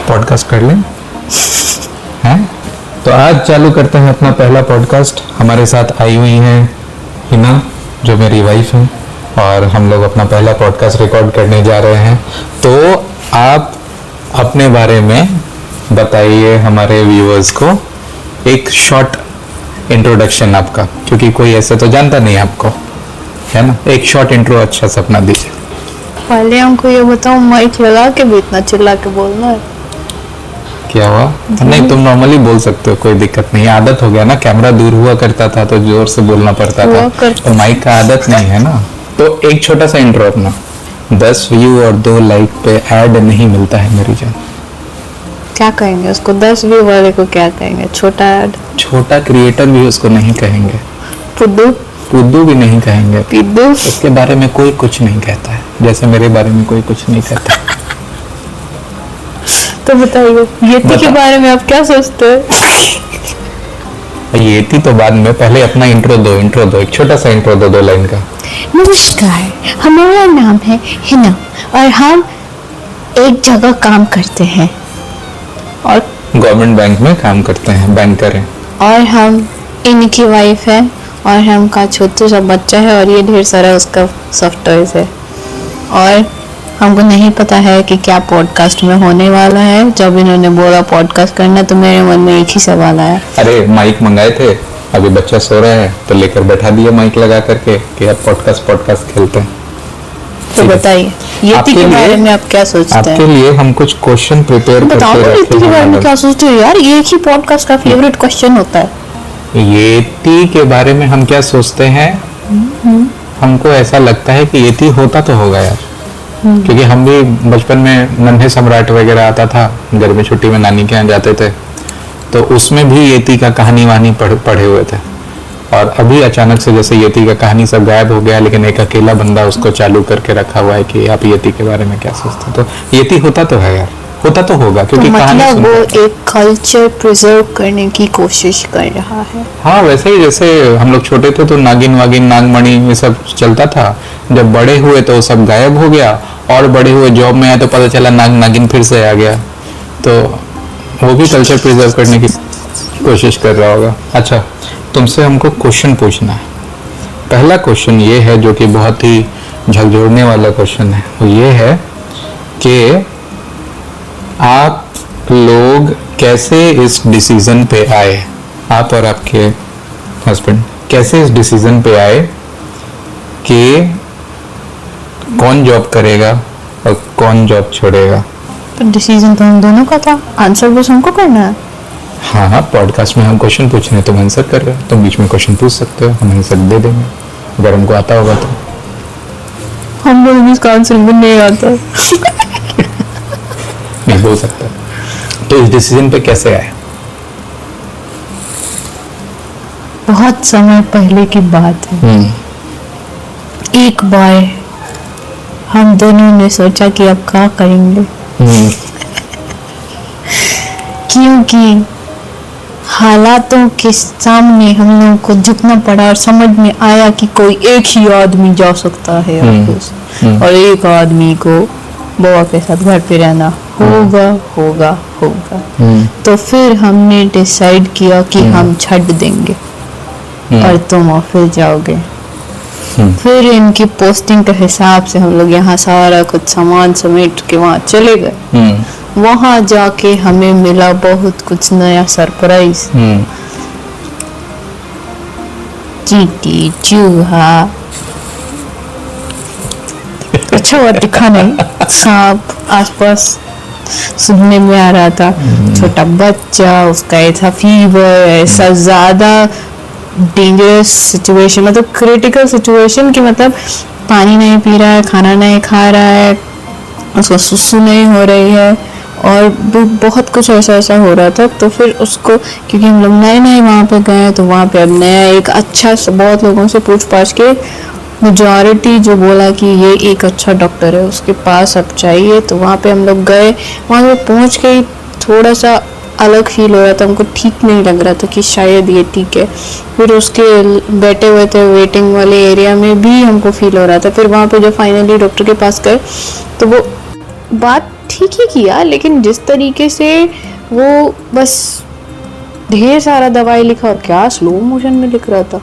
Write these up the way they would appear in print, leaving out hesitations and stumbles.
Podcast कर लें हैं। तो आज चालू करते हैं अपना पहला पॉडकास्ट। हमारे साथ आई हुई हैं हिना, जो मेरी वाइफ है, और हम लोग अपना पहला पॉडकास्ट रिकॉर्ड करने जा रहे हैं। तो आप अपने बारे में बताइए हमारे व्यूअर्स को, एक शॉर्ट इंट्रोडक्शन आपका, क्योंकि कोई ऐसे तो जानता नहीं आपको, है ना। एक शॉर्ट इंट्रो अच्छा सा अपना दीजिए। पहले हमको ये बताओ, माइक लगा के भी इतना चिल्ला के बोलना है? क्या हुआ? नहीं, तुम नॉर्मली बोल सकते हो, कोई दिक्कत नहीं। आदत हो गया ना, कैमरा दूर हुआ करता था तो जोर से बोलना पड़ता था, तो माइक का आदत नहीं है ना। तो एक छोटा सा इंट्रो अपना। 10 व्यू और 2 लाइक पे ऐड नहीं मिलता है मेरी जान। क्या कहेंगे उसको? 10 व्यू वाले को क्या कहेंगे? छोटा ऐड? छोटा क्रिएटर भी उसको नहीं कहेंगे। पुद्दू भी नहीं कहेंगे। पिद्दू? उसके बारे में कोई कुछ नहीं कहता है, जैसे मेरे बारे में कोई कुछ नहीं कहता। तो बताइए, येती के बारे में आप क्या सोचते हैं? येती तो बाद में, पहले अपना इंट्रो दो, एक छोटा सा इंट्रो दो 2 लाइन का। नमस्कार, हमारा नाम है हिना और हम एक जगह काम करते हैं और गवर्नमेंट बैंक में काम करते हैं, बैंकर हैं। और हम इनकी वाइफ है और हमका छोटू सा बच्चा है और ये ढेर सारा उसका सॉफ्ट टॉयज है। और हमको नहीं पता है कि क्या पॉडकास्ट में होने वाला है। जब इन्होंने बोला पॉडकास्ट करना तो मेरे मन में एक ही सवाल आया। अरे माइक मंगाए थे, अभी बच्चा सो रहा है तो लेकर बैठा दिया माइक लगा करके कि अब पॉडकास्ट खेलते हैं। तो बताइए, येती के बारे में आप क्या सोचते हैं? आपके लिए हम कुछ क्वेश्चन प्रिपेयर करके बताओ, येती के बारे में क्या सोचते हो यार? ये एक ही पॉडकास्ट का फेवरेट क्वेश्चन होता है। येती के बारे में हम क्या सोचते हैं? हमको ऐसा लगता है कि येती होता तो होगा यार, क्योंकि हम भी बचपन में नन्हे सम्राट वगैरह आता था, गर्मी छुट्टी में नानी के यहाँ जाते थे, तो उसमें भी येती का कहानी वानी पढ़े हुए थे। और अभी अचानक से जैसे येती का कहानी सब गायब हो गया, लेकिन एक अकेला बंदा उसको चालू करके रखा हुआ है कि आप येती के बारे में क्या सोचते हो। तो येती होता तो है यार, होता तो होगा, क्योंकि तो मतलब वो एक कल्चर प्रिजर्व करने की कोशिश कर रहा है। हाँ, वैसे ही जैसे हम लोग छोटे थे तो नागिन वागिन नागमणि ये सब चलता था। जब बड़े हुए तो सब गायब हो गया, और बड़े हुए जॉब में आए तो पता चला नागिन फिर से आ गया। तो वो भी कल्चर प्रिजर्व करने की कोशिश कर रहा होगा। अच्छा, तुमसे हमको क्वेश्चन पूछना है। पहला क्वेश्चन ये है, जो कि बहुत ही झकझोरने वाला क्वेश्चन है, वो ये है कि आप लोग कैसे इस डिसीजन पे आए, आप और आपके हस्बैंड कैसे इस डिसीजन पे आए कि कौन जॉब करेगा और कौन जॉब छोड़ेगा? तो डिसीजन तो हम दोनों का था, आंसर बस हमको करना है। हाँ, पॉडकास्ट में हम क्वेश्चन पूछ रहे हैं, तुम आंसर कर रहे हो, तुम बीच में क्वेश्चन पूछ सकते हो, हम आंसर दे देंगे अगर हमको आता होगा तो। हम लोग भी इसका आंसर भी नहीं आता। नहीं बोल सकता। तो इस डिसीजन पे कैसे आए? बहुत समय पहले की बात है। एक बार हम दोनों ने सोचा कि अब क्या करेंगे, क्योंकि हालातों के सामने हम लोगों को झुकना पड़ा और समझ में आया कि कोई एक ही आदमी जा सकता है ऑफिस, और एक आदमी को बुआ के साथ घर पे रहना होगा। तो फिर हमने डिसाइड किया कि हम छੱड देंगे और तुम ऑफिस जाओगे। फिर इनकी पोस्टिंग के हिसाब से हम लोग यहाँ सारा कुछ सामान समेट के वहाँ चले गए। वहाँ जाके हमें मिला बहुत कुछ नया सरप्राइज। चींटी, चूहा, अच्छा हुआ दिखा नहीं, सांप आसपास सुनने में आ रहा था। छोटा बच्चा, उसका ऐसा फीवर, ऐसा ज्यादा डेंजरस सिचुएशन, मतलब क्रिटिकल सिचुएशन की, मतलब पानी नहीं पी रहा है, खाना नहीं खा रहा है, उसको सुसु नहीं हो रही है, और भी बहुत कुछ ऐसा हो रहा था। तो फिर उसको, क्योंकि हम लोग नए वहाँ पे गए, तो वहाँ पे अब नया एक अच्छा, बहुत लोगों से पूछ पाछ के मेजॉरिटी जो बोला कि ये एक अच्छा डॉक्टर है, उसके पास अब चाहिए। तो वहाँ पे हम लोग गए, वहाँ पे पहुँच के थोड़ा सा अलग फील हो रहा था, हमको ठीक नहीं लग रहा था कि शायद ये ठीक है। फिर उसके बैठे हुए थे वेटिंग वाले एरिया में भी हमको फील हो रहा था। फिर वहाँ पे जब फाइनली डॉक्टर के पास गए तो वो बात ठीक ही किया, लेकिन जिस तरीके से वो बस ढेर सारा दवाई लिखा, और क्या स्लो मोशन में लिख रहा था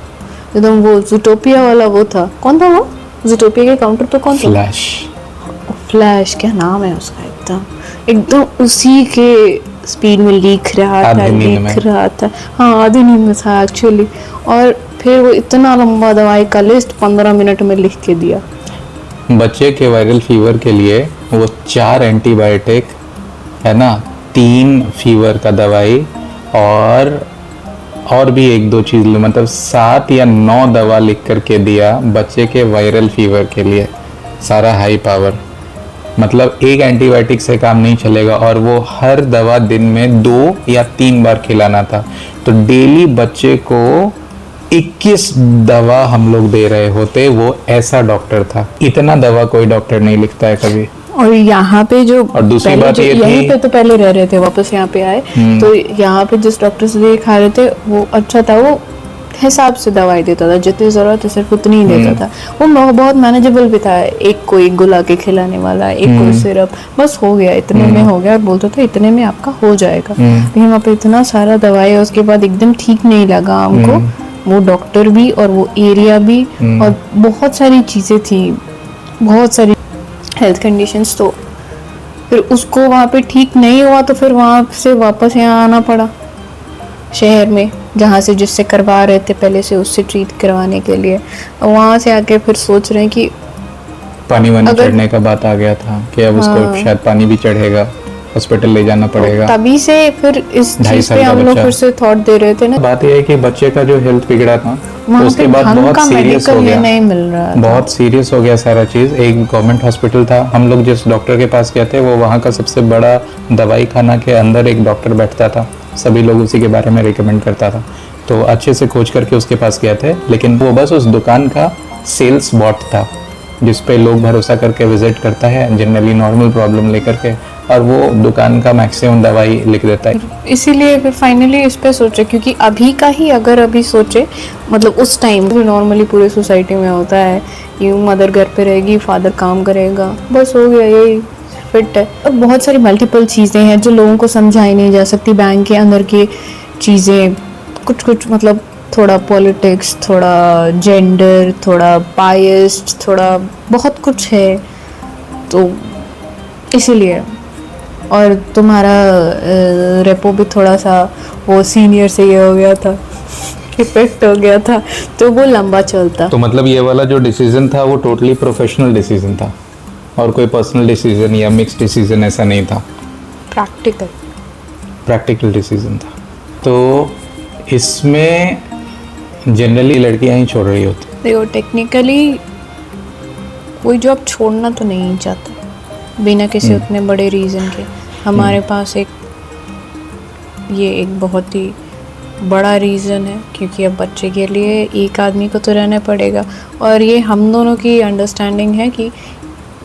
एकदम। वो ज़ूटोपिया वाला वो था, कौन था वो ज़ूटोपिया के काउंटर पे कौन था? फ्लैश। फ्लैश क्या नाम है उसका, एकदम एकदम उसी के स्पीड में लिख रहा था, आधे नींद में। लिख रहा था। हाँ, आधे नींद में था एक्चुअली। और फिर वो इतना लंबा दवाई का लिस्ट 15 मिनट में लिख के दिया। बच्चे के वायरल फीवर के लिए वो 4 एंटीबायोटिक है ना, 3 फीवर का दवाई, और भी 1-2 चीज़, मतलब 7 या 9 दवा लिख करके दिया बच्चे के वायरल फीवर के लिए, सारा हाई पावर। मतलब एक एंटीबायोटिक से काम नहीं चलेगा, और वो हर दवा दिन में 2 या 3 बार खिलाना था। तो डेली बच्चे को 21 दवा हम लोग दे रहे होते, वो ऐसा डॉक्टर था। इतना दवा कोई डॉक्टर नहीं लिखता है कभी। और यहाँ पे जो और दूसरी पहले बात जो ये थी- यहीं पे तो पहले रह रहे थे, वापस यहाँ पे आए, तो यहाँ पे जिस डॉक्टर से दिखा रहे थे वो अच्छा था, वो हिसाब से दवाई देता था, जितनी जरूरत है सिर्फ उतनी ही देता था। वो बहुत मैनेजेबल भी था, एक को एक गुला के खिलाने वाला, एक को सिरप, बस हो गया, इतने में हो गया, और बोलता था इतने में आपका हो जाएगा। लेकिन वहाँ पे इतना सारा दवाई है, उसके बाद एकदम ठीक नहीं लगा हमको, वो डॉक्टर भी और वो एरिया भी, और बहुत सारी चीज़ें थी, बहुत सारी हेल्थ कंडीशंस। तो फिर उसको वहाँ पे ठीक नहीं हुआ, तो फिर वहाँ से वापस यहाँ आना पड़ा शहर में, जहाँ से जिससे करवा रहे थे पहले से, उससे ट्रीट करवाने के लिए। वहाँ से आके फिर सोच रहे हैं कि पानी वानी अगर- चढ़ने का बात आ गया था कि अब उसको हाँ। शायद पानी भी चढ़ेगा, हॉस्पिटल ले जाना पड़ेगा। तभी से फिर इस 2.5 चीज़ साल पे का हम लोग बच्चा। फिर से थॉट दे रहे थे ना। बात यह है कि बच्चे का जो हेल्थ बिगड़ा था, वहाँ उसके पे बाद ढंग बहुत का सीरियस हो मेडिकल गया, नहीं मिल रहा था। बहुत सीरियस हो गया सारा चीज़। एक गवर्नमेंट हॉस्पिटल था, हम लोग जिस डॉक्टर के पास गए थे वो वहाँ का सबसे बड़ा दवाई खाना के अंदर एक डॉक्टर बैठता था, सभी लोग उसी के बारे में रिकमेंड करता था, तो अच्छे से खोज करके उसके पास गए थे। लेकिन वो बस उस दुकान का सेल्स बॉट था, जिस पे लोग भरोसा करके विजिट करता है जनरली नॉर्मल प्रॉब्लम लेकर के, और वो दुकान का मैक्सिमम दवाई लिख देता है। इसीलिए फिर फाइनली इस पे सोचे, क्योंकि अभी का ही अगर अभी सोचे, मतलब उस टाइम तो नॉर्मली पूरे सोसाइटी में होता है कि मदर घर पे रहेगी, फादर काम करेगा, बस हो गया, यही फिट है। और बहुत सारी मल्टीपल चीज़ें हैं जो लोगों को समझाई नहीं जा सकती, बैंक के अंदर की चीज़ें, कुछ कुछ मतलब थोड़ा पॉलिटिक्स, थोड़ा जेंडर, थोड़ा बायस्ड, थोड़ा बहुत कुछ है, तो इसीलिए। और तुम्हारा रेपो भी थोड़ा सा वो सीनियर से ये हो गया था, इफेक्ट हो गया था, तो वो लंबा चलता। तो मतलब ये वाला जो डिसीजन था वो टोटली प्रोफेशनल डिसीजन था, और कोई पर्सनल डिसीजन या मिक्स डिसीजन ऐसा नहीं था, प्रैक्टिकल डिसीजन था। तो इसमें जनरली लड़कियां ही छोड़ रही होती। देखो, टेक्निकली कोई जॉब छोड़ना तो नहीं चाहता बिना किसी उतने बड़े रीज़न के। हमारे पास ये एक बहुत ही बड़ा रीज़न है, क्योंकि अब बच्चे के लिए एक आदमी को तो रहना पड़ेगा, और ये हम दोनों की अंडरस्टैंडिंग है कि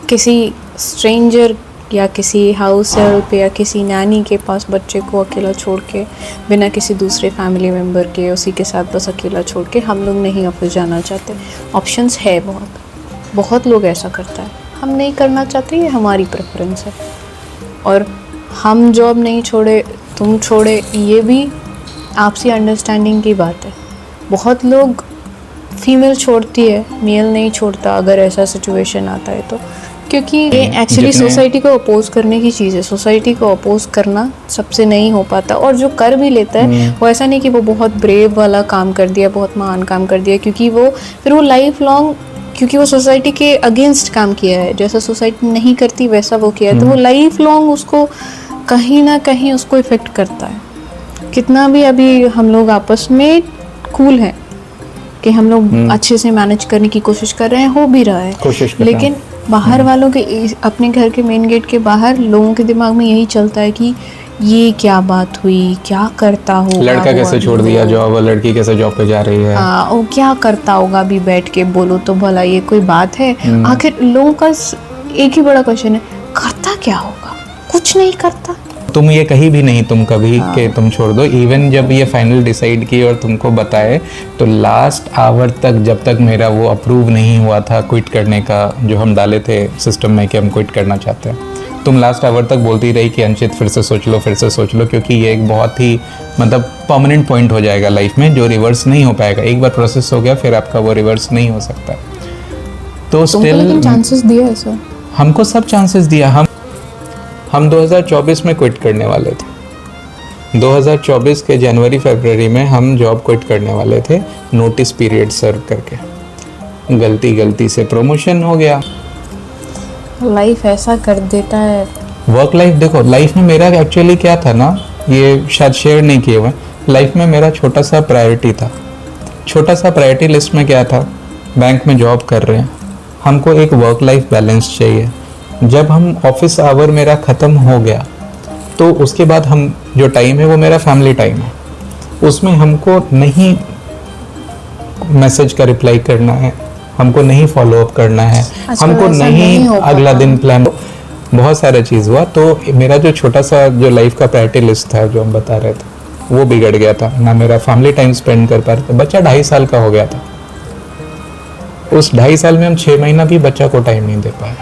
किसी स्ट्रेंजर या किसी हाउस हेल्प या किसी नैनी के पास बच्चे को अकेला छोड़ के, बिना किसी दूसरे फैमिली मेम्बर के, उसी के साथ बस अकेला छोड़ के हम लोग नहीं ऑफिस जाना चाहते। ऑप्शंस है बहुत लोग ऐसा करता है, हम नहीं करना चाहते, ये हमारी प्रेफरेंस है। और हम जॉब नहीं छोड़े, तुम छोड़े, ये भी आपसी अंडरस्टैंडिंग की बात है। बहुत लोग फीमेल छोड़ती है, मेल नहीं छोड़ता अगर ऐसा सिचुएशन आता है तो, क्योंकि ये एक्चुअली जितने- सोसाइटी को अपोज करने की चीज़ है। सोसाइटी को अपोज करना सबसे नहीं हो पाता, और जो कर भी लेता है वो ऐसा नहीं कि वो बहुत ब्रेव वाला काम कर दिया, बहुत महान काम कर दिया, क्योंकि वो फिर वो लाइफ लॉन्ग, क्योंकि वो सोसाइटी के अगेंस्ट काम किया है, जैसा सोसाइटी नहीं करती वैसा वो किया है, तो वो लाइफ लॉन्ग उसको कहीं ना कहीं उसको इफेक्ट करता है। कितना भी अभी हम लोग आपस में कूल हैं कि हम लोग अच्छे से मैनेज करने की कोशिश कर रहे हैं, हो भी रहा है, कोशिश कर रहे हैं। लेकिन बाहर वालों के, अपने घर के मेन गेट के बाहर लोगों के दिमाग में यही चलता है कि ये क्या बात हुई, क्या करता होगा, लड़का वो कैसे अभी छोड़ दिया वो- जॉब, और लड़की कैसे जॉब पे जा रही है। हाँ, वो क्या करता होगा अभी बैठ के, बोलो तो भला ये कोई बात है। आखिर लोगों का एक ही बड़ा क्वेश्चन है, करता क्या होगा, कुछ नहीं करता। तुम ये कही भी नहीं तुम कभी कि तुम छोड़ दो। इवन जब ये फाइनल डिसाइड की और तुमको बताए, तो लास्ट आवर तक, जब तक मेरा वो अप्रूव नहीं हुआ था क्विट करने का, जो हम डाले थे सिस्टम में कि हम क्विट करना चाहते हैं, तुम लास्ट आवर तक बोलती रही कि अंशित फिर से सोच लो, फिर से सोच लो, क्योंकि ये एक बहुत ही मतलब परमानेंट पॉइंट हो जाएगा लाइफ में, जो रिवर्स नहीं हो पाएगा। एक बार प्रोसेस हो गया फिर आपका वो रिवर्स नहीं हो सकता। तो स्टिल चांसेस दिया है सर? हमको सब चांसेस दिया। हम 2024 में क्विट करने वाले थे। 2024 के जनवरी फरवरी में हम जॉब क्विट करने वाले थे, नोटिस पीरियड सर्व करके। गलती से प्रमोशन हो गया। लाइफ ऐसा कर देता है। वर्क लाइफ देखो, लाइफ में मेरा एक्चुअली क्या था ना, ये शायद शेयर नहीं किए हुए। लाइफ में मेरा छोटा सा प्रायोरिटी था। छोटा सा प्रायोरिटी लिस्ट में क्या था, बैंक में जॉब कर रहे हैं, हमको एक वर्क लाइफ बैलेंस चाहिए। जब हम ऑफिस आवर मेरा ख़त्म हो गया तो उसके बाद हम जो टाइम है वो मेरा फैमिली टाइम है। उसमें हमको नहीं मैसेज का रिप्लाई करना है, हमको नहीं फॉलो अप करना है, हमको नहीं अगला दिन प्लान, बहुत सारा चीज़ हुआ। तो मेरा जो छोटा सा जो लाइफ का प्रायोरिटी लिस्ट था जो हम बता रहे थे वो बिगड़ गया था। ना मेरा फैमिली टाइम स्पेंड कर पा रहे थे। बच्चा 2.5 साल का हो गया था। उस 2.5 साल में हम 6 महीना भी बच्चा को टाइम नहीं दे पाए।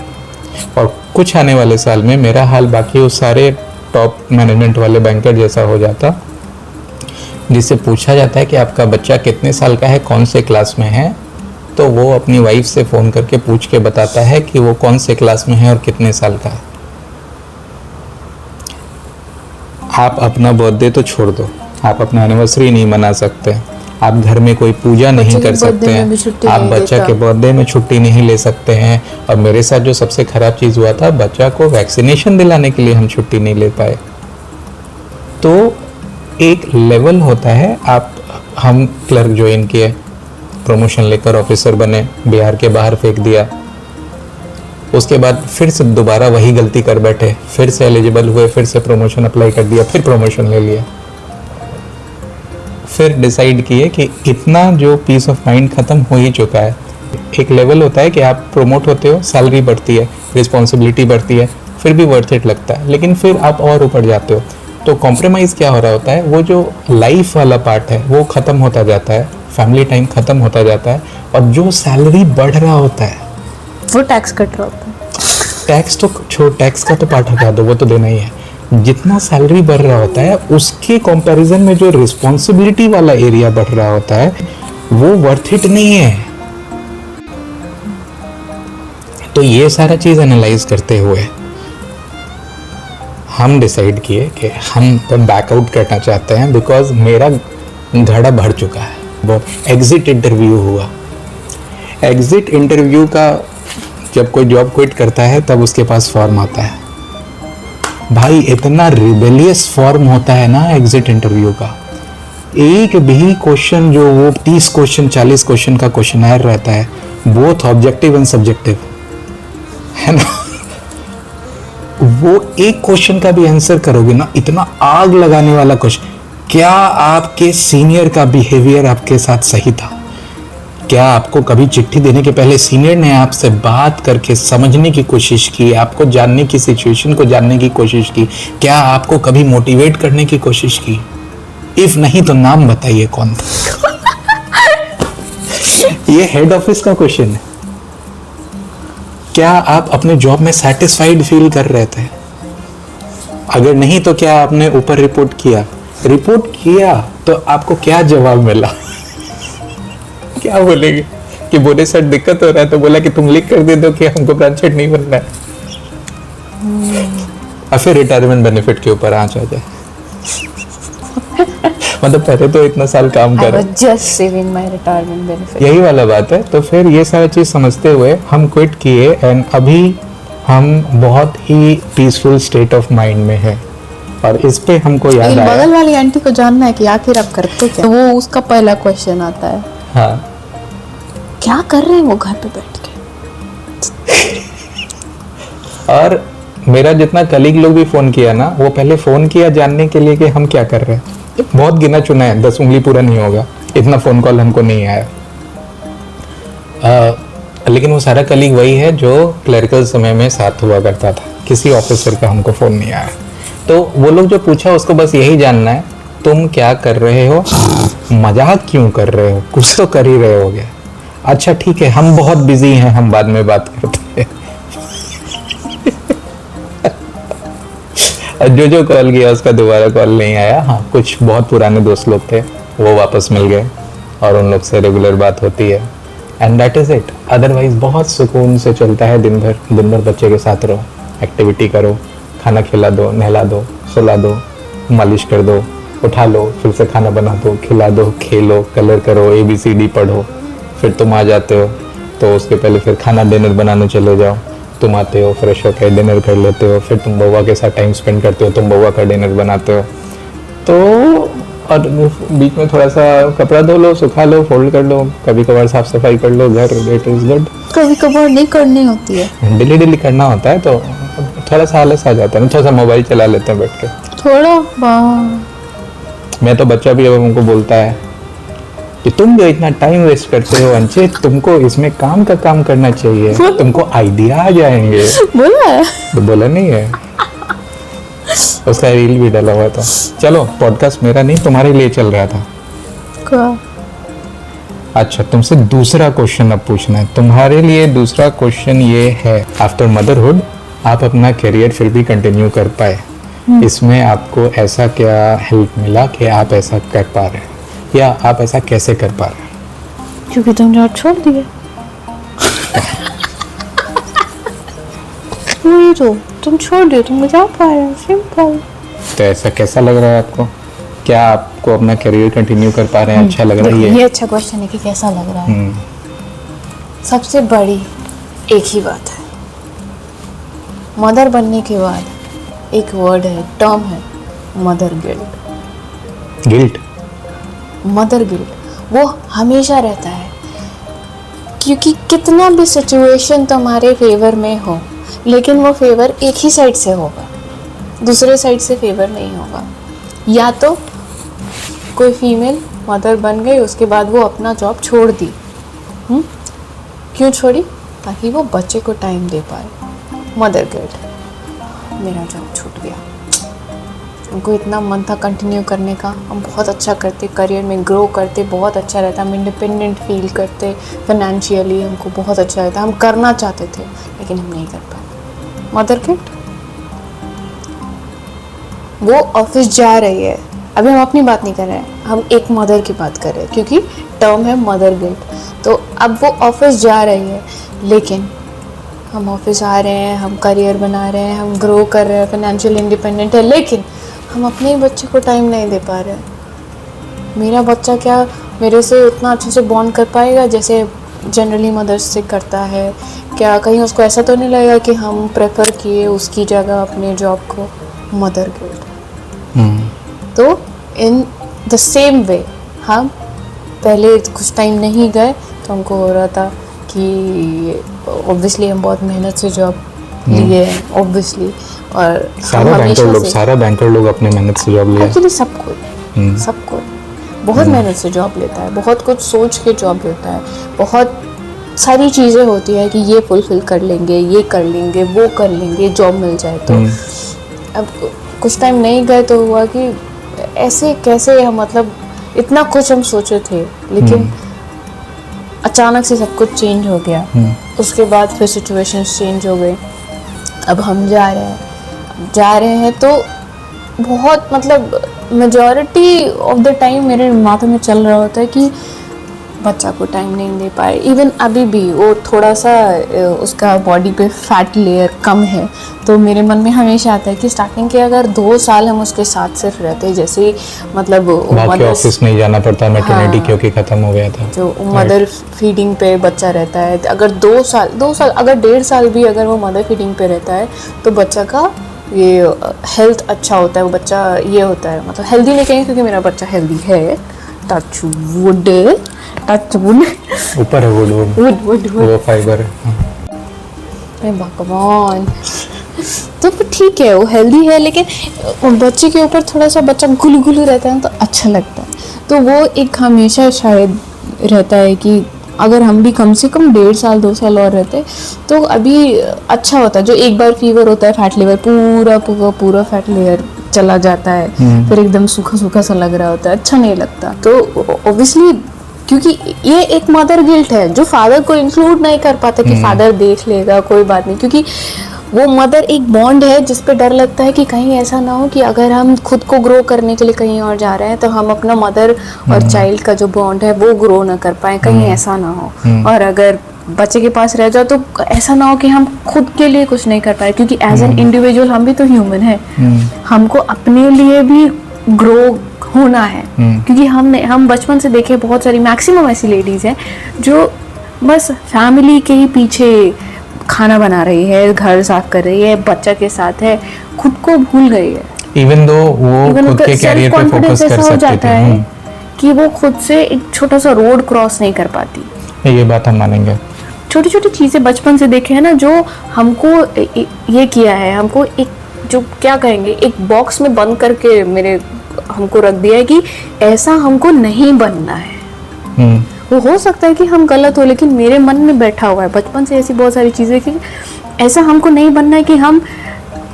और कुछ आने वाले साल में मेरा हाल बाकी उस सारे टॉप मैनेजमेंट वाले बैंकर जैसा हो जाता, जिससे पूछा जाता है कि आपका बच्चा कितने साल का है, कौन से क्लास में है, तो वो अपनी वाइफ से फ़ोन करके पूछ के बताता है कि वो कौन से क्लास में है और कितने साल का है। आप अपना बर्थडे तो छोड़ दो, आप अपना एनिवर्सरी नहीं मना सकते, आप घर में कोई पूजा नहीं कर सकते हैं, आप बच्चा के बर्थडे में छुट्टी नहीं ले सकते हैं। और मेरे साथ जो सबसे ख़राब चीज़ हुआ था, बच्चा को वैक्सीनेशन दिलाने के लिए हम छुट्टी नहीं ले पाए। तो एक लेवल होता है, हम क्लर्क ज्वाइन किए, प्रमोशन लेकर ऑफिसर बने, बिहार के बाहर फेंक दिया। उसके बाद फिर से दोबारा वही गलती कर बैठे, फिर से एलिजिबल हुए, फिर से प्रमोशन अप्लाई कर दिया, फिर प्रमोशन ले लिया। फिर डिसाइड किए कि इतना जो पीस ऑफ माइंड ख़त्म हो ही चुका है। एक लेवल होता है कि आप प्रमोट होते हो, सैलरी बढ़ती है, रिस्पॉन्सिबिलिटी बढ़ती है, फिर भी वर्थ इट लगता है, लेकिन फिर आप और ऊपर जाते हो। तो कॉम्प्रोमाइज़ क्या हो रहा होता है, वो जो लाइफ वाला पार्ट है वो ख़त्म होता जाता है, फैमिली टाइम ख़त्म होता जाता है, और जो सैलरी बढ़ रहा होता है वो टैक्स कट रहा होता है। टैक्स तो छोड़, टैक्स का तो पार्ट हटा दो, वो तो देना ही है। जितना सैलरी बढ़ रहा होता है उसके कंपैरिजन में जो रिस्पॉन्सिबिलिटी वाला एरिया बढ़ रहा होता है वो वर्थ इट नहीं है। तो ये सारा चीज एनालाइज करते हुए हम डिसाइड किए कि हम बैकआउट करना चाहते हैं, बिकॉज मेरा घड़ा भर चुका है। वो एग्जिट इंटरव्यू हुआ। एग्जिट इंटरव्यू का जब कोई जॉब क्विट करता है तब उसके पास फॉर्म आता है। भाई इतना रिबेलियस फॉर्म होता है ना एग्जिट इंटरव्यू का। एक भी क्वेश्चन, जो वो 30 क्वेश्चन 40 क्वेश्चन का क्वेश्चनर रहता है, बोथ ऑब्जेक्टिव एंड सब्जेक्टिव, है ना। वो एक क्वेश्चन का भी आंसर करोगे ना, इतना आग लगाने वाला क्वेश्चन। क्या आपके सीनियर का बिहेवियर आपके साथ सही था? क्या आपको कभी चिट्ठी देने के पहले सीनियर ने आपसे बात करके समझने की कोशिश की, आपको जानने की, सिचुएशन को जानने की कोशिश की? क्या आपको कभी मोटिवेट करने की कोशिश की? इफ नहीं तो नाम बताइए कौन था। ये हेड ऑफिस का क्वेश्चन है। क्या आप अपने जॉब में सेटिस्फाइड फील कर रहे थे? अगर नहीं तो क्या आपने ऊपर रिपोर्ट किया? रिपोर्ट किया तो आपको क्या जवाब मिला? क्या बोलेंगे कि बोले सर दिक्कत हो रहा है, तो बोला कि तुम लिख कर दे दो कि हमको ब्रांच हेड नहीं बनना है। और फिर रिटायरमेंट बेनिफिट के ऊपर आंच आ जाए। मतलब पहले तो इतना साल काम कर, just saving my retirement benefit, यही वाला बात है। तो फिर ये सारा चीज समझते हुए हम क्विट किए, एंड अभी हम बहुत ही पीसफुल स्टेट ऑफ माइंड में है। और इस पे हमको याद आया, बगल वाली आंटी को जानना है कि आखिर आप करते क्या। वो उसका पहला क्वेश्चन आता है, हाँ क्या कर रहे हैं वो घर पे बैठ के। और मेरा जितना कलीग लोग भी फोन किया ना, वो पहले फोन किया जानने के लिए कि हम क्या कर रहे हैं। बहुत गिना चुना है, 10 उंगली पूरा नहीं होगा, इतना फोन कॉल हमको नहीं आया। लेकिन वो सारा कलीग वही है जो क्लरिकल समय में साथ हुआ करता था। किसी ऑफिसर का हमको फोन नहीं आया। तो वो लोग जो पूछा उसको बस यही जानना है, तुम क्या कर रहे हो, मजाक क्यों कर रहे हो, कुछ तो कर ही रहे होगे। अच्छा ठीक है, हम बहुत बिजी हैं, हम बाद में बात करते हैं। और जो कॉल किया उसका दोबारा कॉल नहीं आया। हाँ, कुछ बहुत पुराने दोस्त लोग थे, वो वापस मिल गए और उन लोग से रेगुलर बात होती है, and that is it. Otherwise बहुत सुकून से चलता है दिन भर बच्चे के साथ रहो, एक्टिविटी करो, खाना खिला दो, नहला दो, सुला दो, मालिश कर दो, उठा लो, फिर से खाना बना दो, खिला दो, खेलो, कलर करो, ABCD पढ़ो, फिर तुम आ जाते हो तो उसके पहले फिर खाना डिनर बनाने चले जाओ, तुम आते हो, फ्रेश होकर डिनर कर लेते हो, फिर तुम बउआ के साथ टाइम स्पेंड करते हो, तुम बउआ का डिनर बनाते हो, तो और बीच में थोड़ा सा कपड़ा धो लो, सुखा लो, फोल्ड कर लो, कभी कभार साफ सफाई कर लो घर, इट इज गुड। कभी कभार नहीं करनी होती है, डेली करना होता है, तो थोड़ा सा आलस आ जाता है ना, थोड़ा सा मोबाइल चला लेते हैं बैठ के थोड़ा। मैं तो बच्चा भी अब हमको बोलता है कि तुम जो इतना टाइम वेस्ट करते हो अंशित, तुमको इसमें काम का काम करना चाहिए, तुमको आइडिया आ जाएंगे। बोला है? तो बोला नहीं है, उसका रील भी डाला हुआ था। चलो, पॉडकास्ट मेरा नहीं तुम्हारे लिए चल रहा था। क्या? अच्छा, तुमसे दूसरा क्वेश्चन अब पूछना है। तुम्हारे लिए दूसरा क्वेश्चन ये है, आफ्टर मदरहुड आप अपना करियर फिर भी कंटिन्यू कर पाए, इसमें आपको ऐसा क्या हेल्प मिला कि आप ऐसा कर पा रहे हैं, या आप ऐसा कैसे कर पा रहे हैं? क्योंकि तुम जॉब छोड़ दिए। वही तो, तुम छोड़ दिए, तुम जा पा रहे हो, सिंपल। तो ऐसा कैसा लग रहा है आपको? क्या आपको अपना करियर कंटिन्यू कर पा रहे हैं? अच्छा लग रहा है ये अच्छा क्वेश्चन है कि कैसा लग रहा है। सबसे बड़ी एक ही बात है, मदर बनने के बाद एक वर्ड है, टर्म है, mother guilt. Guilt? Mother guilt वो हमेशा रहता है, क्योंकि कितना भी सिचुएशन तुम्हारे फेवर में हो, लेकिन वो फेवर एक ही साइड से होगा, दूसरे साइड से फेवर नहीं होगा। या तो कोई फीमेल मदर बन गई, उसके बाद वो अपना जॉब छोड़ दी। क्यों छोड़ी? ताकि वो बच्चे को टाइम दे पाए। मदर गिल्ट, मेरा जॉब छूट गया, उनको इतना मन था कंटिन्यू करने का, हम बहुत अच्छा करते, करियर में ग्रो करते, बहुत अच्छा रहता, हम इंडिपेंडेंट फील करते, फाइनेंशियली हमको बहुत अच्छा रहता, हम करना चाहते थे लेकिन हम नहीं कर पाए। Mother guilt. वो ऑफिस जा रही है, अभी हम अपनी बात नहीं कर रहे हैं, हम एक मदर की बात कर रहे हैं, क्योंकि टर्म है मदर गिल्ट। तो अब वो ऑफिस जा रही है, लेकिन हम ऑफिस आ रहे हैं, हम करियर बना रहे हैं, हम ग्रो कर रहे हैं, फाइनेंशियल इंडिपेंडेंट है, लेकिन हम अपने ही बच्चे को टाइम नहीं दे पा रहे हैं। मेरा बच्चा क्या मेरे से उतना अच्छे से बॉन्ड कर पाएगा जैसे जनरली मदर्स से करता है? क्या कहीं उसको ऐसा तो नहीं लगेगा कि हम प्रेफर किए उसकी जगह अपने जॉब को? Mother guilt. तो इन द सेम वे हम पहले कुछ टाइम नहीं गए तो हमको हो रहा था कि ऑब्वियसली हम बहुत मेहनत से जॉब लिए हैं, ऑब्वियसली, और सारा बैंकर लोग अपने मेहनत से जॉब लिया। एक्चुअली सब कोई बहुत मेहनत से जॉब लेता है, बहुत कुछ सोच के जॉब लेता है, बहुत सारी चीज़ें होती है कि ये फुलफिल कर लेंगे, ये कर लेंगे, वो कर लेंगे, जॉब मिल जाए तो। अब कुछ टाइम नहीं गए तो हुआ कि ऐसे कैसे हम, मतलब इतना कुछ हम सोचे थे, लेकिन अचानक से सब कुछ चेंज हो गया। उसके बाद फिर सिचुएशंस चेंज हो गई, अब हम जा रहे हैं तो बहुत, मतलब मेजॉरिटी ऑफ द टाइम मेरे माथे में चल रहा होता है कि बच्चा को टाइम नहीं दे पाए। इवन अभी भी वो थोड़ा सा उसका बॉडी पे फैट लेयर कम है, तो मेरे मन में हमेशा आता है कि स्टार्टिंग के अगर 2 साल हम उसके साथ सिर्फ रहते, जैसे मतलब ऑफिस नहीं जाना पड़ता, मैटरनिटी क्योंकि खत्म हो गया था, जो मदर फीडिंग पे बच्चा रहता है, अगर 2 साल अगर 1.5 साल भी अगर वो मदर फीडिंग पे रहता है तो बच्चा का ये हेल्थ अच्छा होता है, वो बच्चा ये होता है, मतलब हेल्दी नहीं कहेंगे क्योंकि मेरा बच्चा हेल्दी है, टच वुड ऊपर है वुड वो फाइबर है। भगवान, तो ठीक है वो हेल्दी है, लेकिन बच्चे के ऊपर थोड़ा सा बच्चा गुलगुलू रहता है तो अच्छा लगता है। तो वो एक हमेशा शायद रहता है कि अगर हम भी कम से कम 1.5 साल 2 साल और रहते तो अभी अच्छा होता है। जो एक बार फीवर होता है, फैट लेवल पूरा फैट लेयर चला जाता है, फिर एकदम सूखा सा लग रहा होता है, अच्छा नहीं लगता। तो ऑब्वियसली क्योंकि ये एक मदर गिल्ट है जो फादर को इंक्लूड नहीं कर पाता कि फादर देख लेगा, कोई बात नहीं, क्योंकि वो मदर एक बॉन्ड है जिस पे डर लगता है कि कहीं ऐसा ना हो कि अगर हम खुद को ग्रो करने के लिए कहीं और जा रहे हैं तो हम अपना मदर और चाइल्ड का जो बॉन्ड है वो ग्रो ना कर पाए, कहीं ऐसा ना हो। और अगर बच्चे के पास रह जाओ तो ऐसा ना हो कि हम खुद के लिए कुछ नहीं कर पाए, क्योंकि एज एन इंडिविजुअल हम भी तो ह्यूमन है, हमको अपने लिए भी ग्रो होना है। क्योंकि हम बचपन से देखे बहुत सारी मैक्सिमम ऐसी लेडीज हैं जो बस फैमिली के ही पीछे खाना बना रही है, घर साफ कर रही है, बच्चा के साथ है, खुद को भूल गई है। इवन दो वो खुद के कैरियर पे फोकस कर हो जाता सकते है थे। कि वो खुद से एक छोटा सा रोड क्रॉस नहीं कर पाती। ये बात हम मानेंगे। छोटी छोटी चीजें बचपन से देखे हैं ना, जो हमको ये किया है, हमको एक जो क्या कहेंगे एक बॉक्स में बंद करके हमको रख दिया है कि ऐसा हमको नहीं बनना है। वो हो सकता है कि हम गलत हो, लेकिन मेरे मन में बैठा हुआ है बचपन से ऐसी बहुत सारी चीजें कि ऐसा हमको नहीं बनना है कि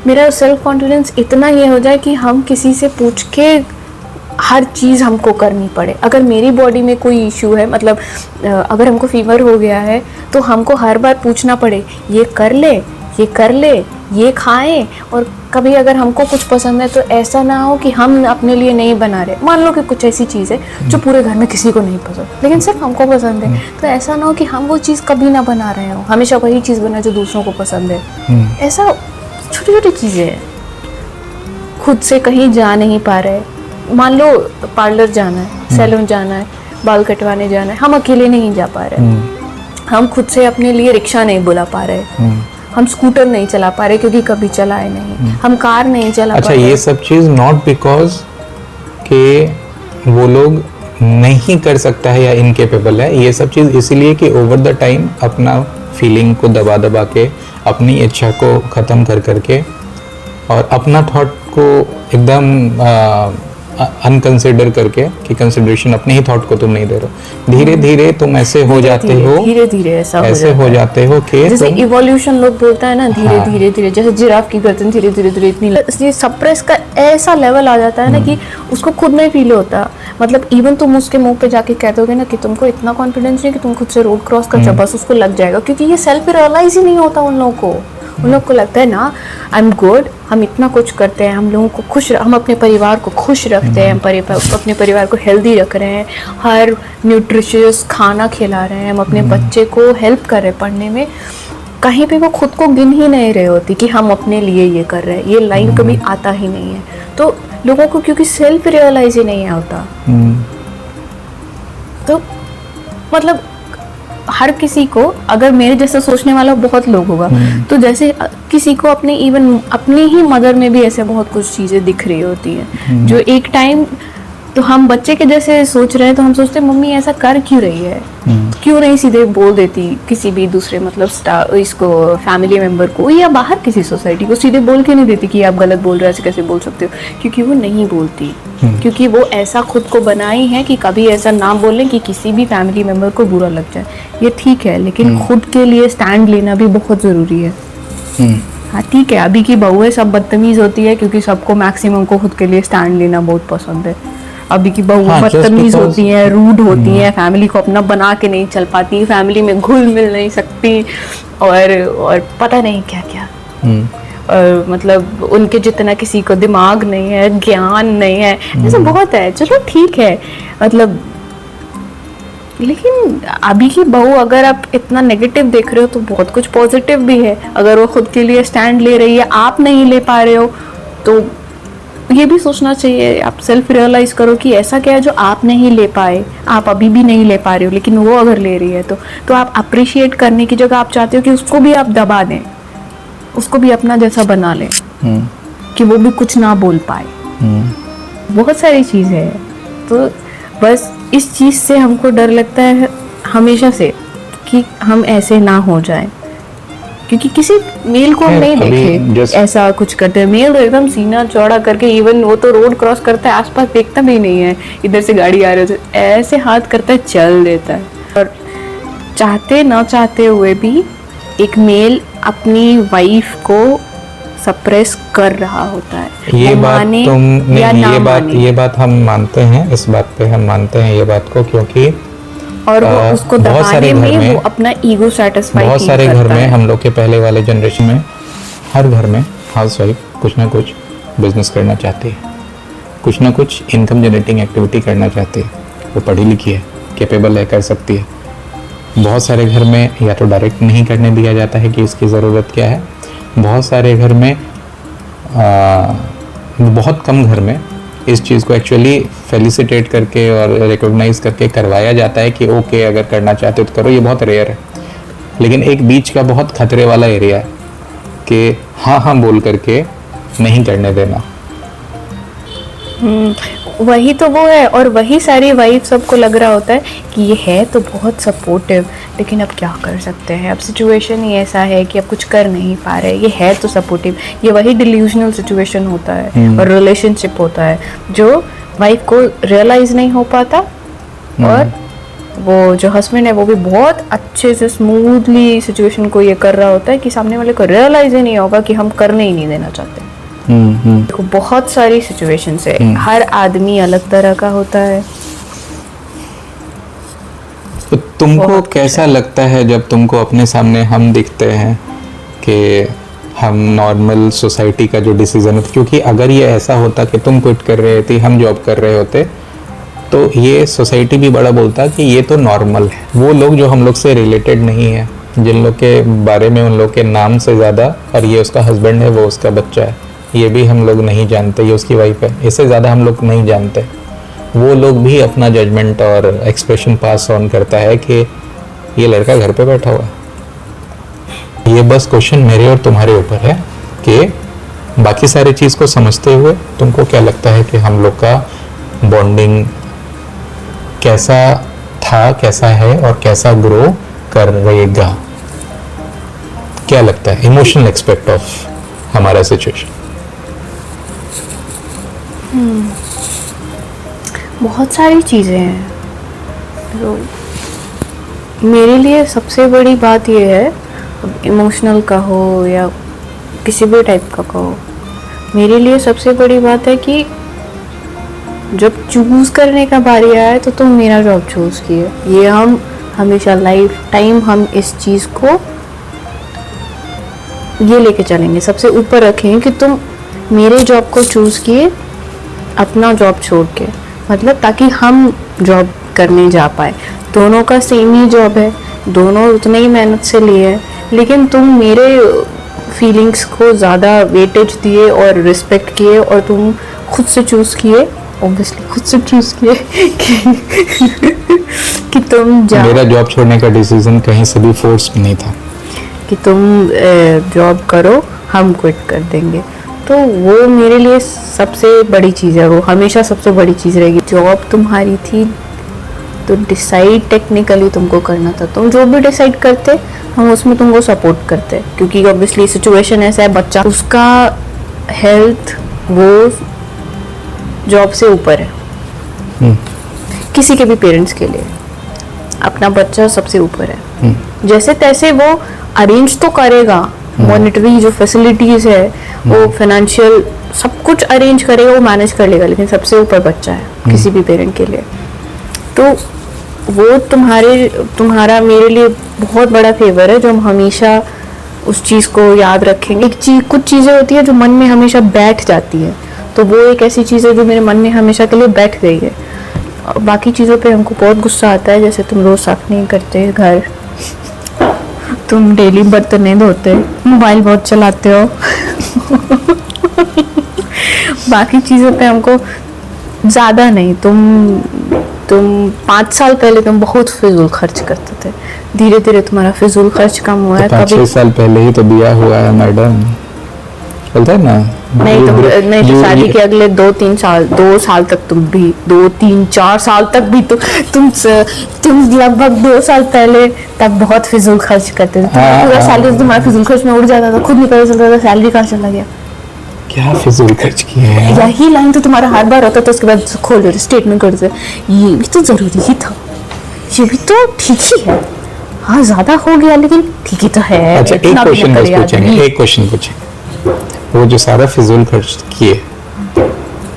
मेरा सेल्फ कॉन्फिडेंस इतना ये हो जाए कि हम किसी से पूछ के हर चीज़ हमको करनी पड़े। अगर मेरी बॉडी में कोई इशू है, मतलब अगर हमको फीवर हो गया है तो हमको हर बार पूछना पड़े ये कर ले, ये खाएं। और कभी अगर हमको कुछ पसंद है तो ऐसा ना हो कि हम अपने लिए नहीं बना रहे। मान लो कि कुछ ऐसी चीज़ है जो पूरे घर में किसी को नहीं पसंद, लेकिन सिर्फ हमको पसंद है, तो ऐसा ना हो कि हम वो चीज़ कभी ना बना रहे हो, हमेशा वही चीज़ बना जो दूसरों को पसंद है। ऐसा छोटी छोटी चीज़ें हैं। खुद से कहीं जा नहीं पा रहे, मान लो पार्लर जाना है, सैलून जाना है, बाल कटवाने जाना है, हम अकेले नहीं जा पा रहे। हम खुद से अपने लिए रिक्शा नहीं बुला पा रहे, हम स्कूटर नहीं चला पा रहे क्योंकि कभी चलाए नहीं, हम कार नहीं चला पा रहे। ये सब चीज नॉट बिकॉज के वो लोग नहीं कर सकता है या इनकेपेबल है, ये सब चीज इसीलिए कि ओवर द टाइम अपना फीलिंग को दबा दबा के, अपनी इच्छा को खत्म कर करके और अपना थॉट को एकदम अनकंसिडर करके कि कंसिडरेशन अपने ही थॉट को तुम नहीं दे रहे हो, धीरे धीरे तुम ऐसे हो जाते हो, धीरे धीरे ऐसे हो जाते हो कि जैसे इवोल्यूशन लोग बोलता है ना, धीरे धीरे धीरे, जैसे जिराफ की गर्दन धीरे धीरे धीरे इतनी सप्रेस का ऐसा लेवल आ जाता है ना कि उसको खुद नहीं फील होता। मतलब इवन तुम उसके मुंह पे जाके कह दोगे ना कि तुमको इतना कॉन्फिडेंस नहीं कि तुम खुद से रोड क्रॉस कर जाओ, बस उसको लग जाएगा, क्योंकि ये सेल्फ रियलाइज ही नहीं होता उन लोगों को। उन लोग को लगता है ना आई एम गुड, हम इतना कुछ करते हैं, हम लोगों को हम अपने परिवार को खुश रखते हैं, हम अपने परिवार को हेल्दी रख रहे हैं, हर न्यूट्रिशियस खाना खिला रहे हैं, हम अपने बच्चे को हेल्प कर रहे हैं पढ़ने में। कहीं पे वो खुद को गिन ही नहीं रहे होती कि हम अपने लिए ये कर रहे हैं, ये लाइन कभी आता ही नहीं है। तो लोगों को क्योंकि सेल्फ रियलाइज ही नहीं होता, तो मतलब हर किसी को, अगर मेरे जैसा सोचने वाला बहुत लोग होगा, तो जैसे किसी को अपनी ही मदर में भी ऐसे बहुत कुछ चीजें दिख रही होती है जो एक टाइम तो हम बच्चे के जैसे सोच रहे हैं, तो हम सोचते हैं मम्मी ऐसा कर क्यों रही है, क्यों नहीं सीधे बोल देती किसी भी दूसरे मतलब इसको फैमिली मेंबर को या बाहर किसी सोसाइटी को सीधे बोल के नहीं देती कि आप गलत बोल रहे हो, ऐसे कैसे बोल सकते हो, क्योंकि वो नहीं बोलती, क्योंकि वो ऐसा खुद को बनाई है कि कभी ऐसा ना बोलें कि किसी भी फैमिली मेंबर को बुरा लग जाए। ये ठीक है, लेकिन खुद के लिए स्टैंड लेना भी बहुत ज़रूरी है। हाँ ठीक है, अभी की बहुएं सब बदतमीज होती है क्योंकि सबको मैक्सिमम को खुद के लिए स्टैंड लेना बहुत पसंद है। अभी की बहू बदतमीज होती हैं, रूड होती हैं, फैमिली को अपना बना के नहीं चल पाती, फैमिली में घुल मिल नहीं सकती, और पता नहीं क्या क्या, और मतलब उनके जितना किसी को दिमाग नहीं है, ज्ञान नहीं है, ऐसा बहुत है। चलो ठीक है, मतलब लेकिन अभी की बहू अगर आप इतना नेगेटिव देख रहे हो तो बहुत कुछ पॉजिटिव भी है। अगर वो खुद के लिए स्टैंड ले रही है, आप नहीं ले पा रहे हो, तो ये भी सोचना चाहिए, आप सेल्फ रियलाइज करो कि ऐसा क्या है जो आप नहीं ले पाए, आप अभी भी नहीं ले पा रहे हो, लेकिन वो अगर ले रही है तो आप अप्रिशिएट करने की जगह आप चाहते हो कि उसको भी आप दबा दें, उसको भी अपना जैसा बना लें कि वो भी कुछ ना बोल पाए। बहुत सारी चीज़ें हैं, तो बस इस चीज़ से हमको डर लगता है हमेशा से कि हम ऐसे ना हो जाए, क्योंकि किसी मेल को हम नहीं देखे ऐसा कुछ करते हैं। मेल तो एकदम सीना चौड़ा करके, इवन वो तो रोड क्रॉस करता है आसपास देखता भी नहीं है, इधर से गाड़ी आ रही है तो ऐसे हाथ करता है, चल देता है। और चाहते ना चाहते हुए भी एक मेल अपनी वाइफ को सप्रेस कर रहा होता है। ये बात ये बात हम मानते हैं, इस बात पे हम मानते हैं ये बात को, क्योंकि और वो उसको दबाने में वो अपना ईगो सेटिस्फाई बहुत सारे घर में हम लोग के पहले वाले जनरेशन में हर घर में हाउस वाइफ कुछ ना कुछ बिजनेस करना चाहती है, कुछ ना कुछ इनकम जनरेटिंग एक्टिविटी करना चाहती है। वो पढ़ी लिखी है, कैपेबल है, कर सकती है। बहुत सारे घर में या तो डायरेक्ट नहीं करने दिया जाता है कि इसकी ज़रूरत क्या है। बहुत सारे घर में बहुत कम घर में इस चीज़ को एक्चुअली फेलिसिटेट करके और रिकॉग्नाइज करके करवाया जाता है कि ओके अगर करना चाहते हो तो करो। ये बहुत रेयर है, लेकिन एक बीच का बहुत खतरे वाला एरिया है कि हाँ हाँ बोल करके नहीं करने देना। वही तो वो है, और वही सारी वाइफ सबको लग रहा होता है कि ये है तो बहुत सपोर्टिव, लेकिन अब क्या कर सकते हैं, अब सिचुएशन ही ऐसा है कि अब कुछ कर नहीं पा रहे। ये है तो सपोर्टिव, ये वही डिल्यूजनल सिचुएशन होता है और रिलेशनशिप होता है जो वाइफ को रियलाइज नहीं हो पाता, और वो जो हस्बैंड है वो भी बहुत अच्छे से स्मूथली सिचुएशन को ये कर रहा होता है कि सामने वाले को रियलाइज ही नहीं होगा कि हम करने ही नहीं देना चाहते। देखो बहुत सारी सिचुएशंस है, हर आदमी अलग तरह का होता है। तो तुमको बहुत कैसा लगता है जब तुमको अपने सामने हम दिखते हैं कि हम नॉर्मल सोसाइटी का जो डिसीजन होता, क्योंकि अगर ये ऐसा होता कि तुम क्विट कर रहे थे, हम जॉब कर रहे होते, तो ये सोसाइटी भी बड़ा बोलता कि ये तो नॉर्मल है। वो लोग जो हम लोग से रिलेटेड नहीं है, जिन लोग के बारे में उन लोग के नाम से ज़्यादा, और ये उसका हस्बैंड है, वो उसका बच्चा है, ये भी हम लोग नहीं जानते, ये उसकी वाइफ है, इससे ज़्यादा हम लोग नहीं जानते। वो लोग भी अपना जजमेंट और एक्सप्रेशन पास ऑन करता है कि ये लड़का घर पे बैठा हुआ है। ये बस क्वेश्चन मेरे और तुम्हारे ऊपर है कि बाकी सारी चीज़ को समझते हुए तुमको क्या लगता है कि हम लोग का बॉन्डिंग कैसा था, कैसा है और कैसा ग्रो कर रहेगा? क्या लगता है इमोशनल एस्पेक्ट ऑफ हमारा सिचुएशन? बहुत सारी चीज़ें हैं। तो मेरे लिए सबसे बड़ी बात ये है, इमोशनल का हो या किसी भी टाइप का कहो, मेरे लिए सबसे बड़ी बात है कि जब चूज़ करने का बारी आया है तो तुम मेरा जॉब चूज़ किए। ये हम हमेशा लाइफ टाइम हम इस चीज़ को ये लेके चलेंगे, सबसे ऊपर रखेंगे कि तुम मेरे जॉब को चूज़ किए अपना जॉब छोड़ के, मतलब ताकि हम जॉब करने जा पाए। दोनों का सेम ही जॉब है, दोनों उतने ही मेहनत से लिए हैं, लेकिन तुम मेरे फीलिंग्स को ज़्यादा वेटेज दिए और रिस्पेक्ट किए, और तुम खुद से चूज़ किए, ऑब्वियसली खुद से चूज़ किए कि तुम जाओ। मेरा जॉब छोड़ने का डिसीजन कहीं से भी फोर्स नहीं था कि तुम जॉब करो, हम क्विट कर देंगे। तो वो मेरे लिए सबसे बड़ी चीज़ है, वो हमेशा सबसे बड़ी चीज़ रहेगी। जॉब तुम्हारी थी तो डिसाइड टेक्निकली तुमको करना था, तुम जो भी डिसाइड करते हम उसमें तुमको सपोर्ट करते, क्योंकि ऑब्वियसली सिचुएशन ऐसा है, बच्चा उसका हेल्थ वो जॉब से ऊपर है। किसी के भी पेरेंट्स के लिए अपना बच्चा सबसे ऊपर है। जैसे तैसे वो अरेंज तो करेगा, मॉनिटरी जो फैसिलिटीज़ है वो फाइनेंशियल सब कुछ अरेंज करेगा, वो मैनेज कर लेगा, लेकिन सबसे ऊपर बच्चा है किसी भी पेरेंट के लिए। तो वो तुम्हारा मेरे लिए बहुत बड़ा फेवर है, जो हम हमेशा उस चीज़ को याद रखेंगे। कुछ चीज़ें होती है जो मन में हमेशा बैठ जाती है, तो वो एक ऐसी चीज़ है जो मेरे मन में हमेशा के लिए बैठ गई है। बाकी चीज़ों पे हमको बहुत गुस्सा आता है, जैसे तुम रोज़ साफ नहीं करते घर, तुम डेली बर्तन नहीं धोते, मोबाइल बहुत चलाते हो बाकी चीज़ों पे हमको ज़्यादा नहीं, तुम 5 साल पहले तुम बहुत फिजूल खर्च करते थे, धीरे धीरे तुम्हारा फिजूल खर्च कम हुआ है। 5-6 साल पहले ही तो बिया हुआ है मैडम, चलता है ना? नहीं तो शादी के अगले 2 साल तक तुम भी 2-3-4 साल तक भी तुम लगभग 2 साल पहले तक बहुत फिजूल खर्च करते थे। पूरा सैलरी तुम्हारा फिजूल खर्च में उड़ जाता था, खुद नहीं पता चलता था सैलरी कहाँ चला गया। क्या फिजूल खर्च किए हैं? यही लाइन तो तुम्हारा हर बार होता था, उसके बाद खोल देते स्टेटमेंट कर देते, ये भी तो जरूरी ही था, ये भी तो ठीक ही है, हाँ ज्यादा हो गया लेकिन ठीक ही तो है। अच्छा, एक क्वेश्चन पूछेंगे, वो जो सारा फिजूल खर्च किए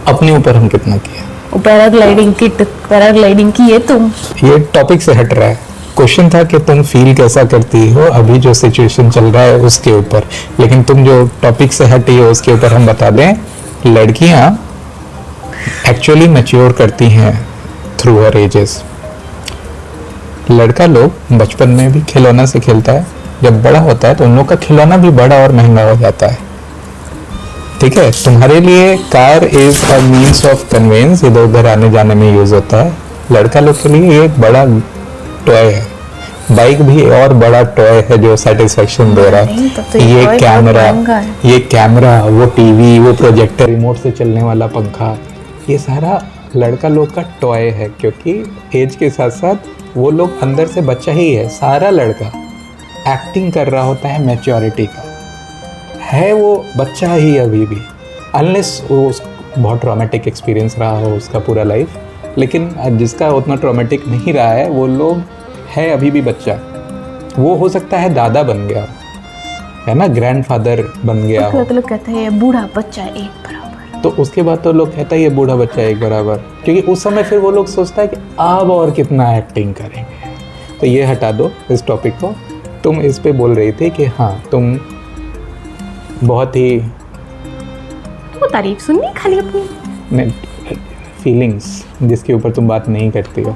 अपने ऊपर हम कितना किए? पैराग्लाइडिंग की है तुम। ये टॉपिक से हट रहा है, क्वेश्चन था कि तुम फील कैसा करती हो अभी जो सिचुएशन चल रहा है उसके ऊपर, लेकिन तुम जो टॉपिक से हटी हो उसके ऊपर हम बता दें, लड़कियां एक्चुअली मैच्योर करती हैं थ्रू हर एजेस। लड़का लोग बचपन में भी खिलौना से खेलता है, जब बड़ा होता है तो उन लोग का खिलौना भी बड़ा और महंगा हो जाता है। ठीक है, तुम्हारे लिए car is a means of conveyance, इधर उधर आने जाने में यूज होता है। लड़का लोग के लिए ये एक बड़ा टॉय है। बाइक भी और बड़ा टॉय है जो सेटिस्फेक्शन दे रहा नहीं, तब तो है। ये ये toy कैमरा, बहुत महंगा है। ये कैमरा, वो टीवी, वो प्रोजेक्टर, रिमोट से चलने वाला पंखा, ये सारा लड़का लोग का टॉय है, क्योंकि एज के साथ साथ वो लोग अंदर से बच्चा ही है। सारा लड़का एक्टिंग कर रहा होता है मैच्योरिटी का, है वो बच्चा ही अभी भी, अनलेस वो बहुत ट्रॉमेटिक एक्सपीरियंस रहा हो उसका पूरा लाइफ। लेकिन जिसका उतना ट्रॉमेटिक नहीं रहा है वो लोग है अभी भी बच्चा। वो हो सकता है दादा बन गया है ना, ग्रैंडफादर बन गया हो, तो लोग कहते हैं ये बूढ़ा बच्चा एक बराबर। तो उसके बाद तो लोग कहता है ये बूढ़ा बच्चा एक बराबर, क्योंकि उस समय फिर वो लोग सोचता है कि अब और कितना एक्टिंग करेंगे। तो ये हटा दो इस टॉपिक को। तुम इस पे बोल रही थी कि हाँ तुम बहुत ही वो तारीफ सुननी खाली अपनी। फीलिंग्स जिसके ऊपर तुम बात नहीं करती हो,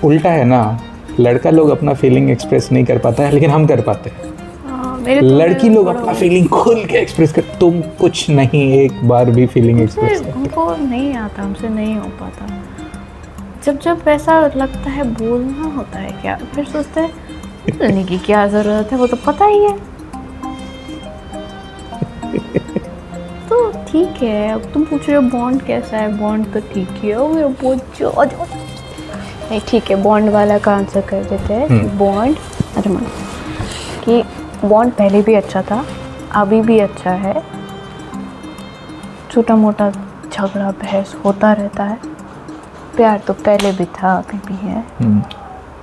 उल्टा है ना, लड़का लोग अपना फीलिंग एक्सप्रेस नहीं कर पाता है, लेकिन हम कर पाते हैं। लड़की लोग अपना फीलिंग खुल के एक्सप्रेस कर, तुम कुछ नहीं एक बार भी फीलिंग एक्सप्रेस करते। हमको नहीं आता, हमसे नहीं हो पाता। जब ऐसा लगता है बोलना होता है क्या, फिर सोचते हैं बोलने की क्या जरूरत है, वो तो पता ही है। तो ठीक है, अब तुम पूछ रहे हो बॉन्ड कैसा है, बॉन्ड तो ठीक ही है। मेरा बहुत नहीं, ठीक है, बॉन्ड वाला का आंसर कर देते हैं। बॉन्ड अरे मान कि बॉन्ड पहले भी अच्छा था, अभी भी अच्छा है। छोटा मोटा झगड़ा बहस होता रहता है, प्यार तो पहले भी था अभी भी है,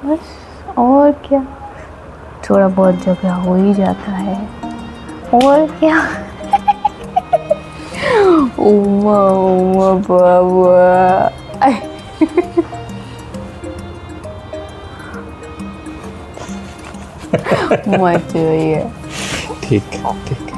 बस और क्या। थोड़ा बहुत झगड़ा हो ही जाता है और क्या। उमा उमा बाबा मजा ही है। ठीक ठीक।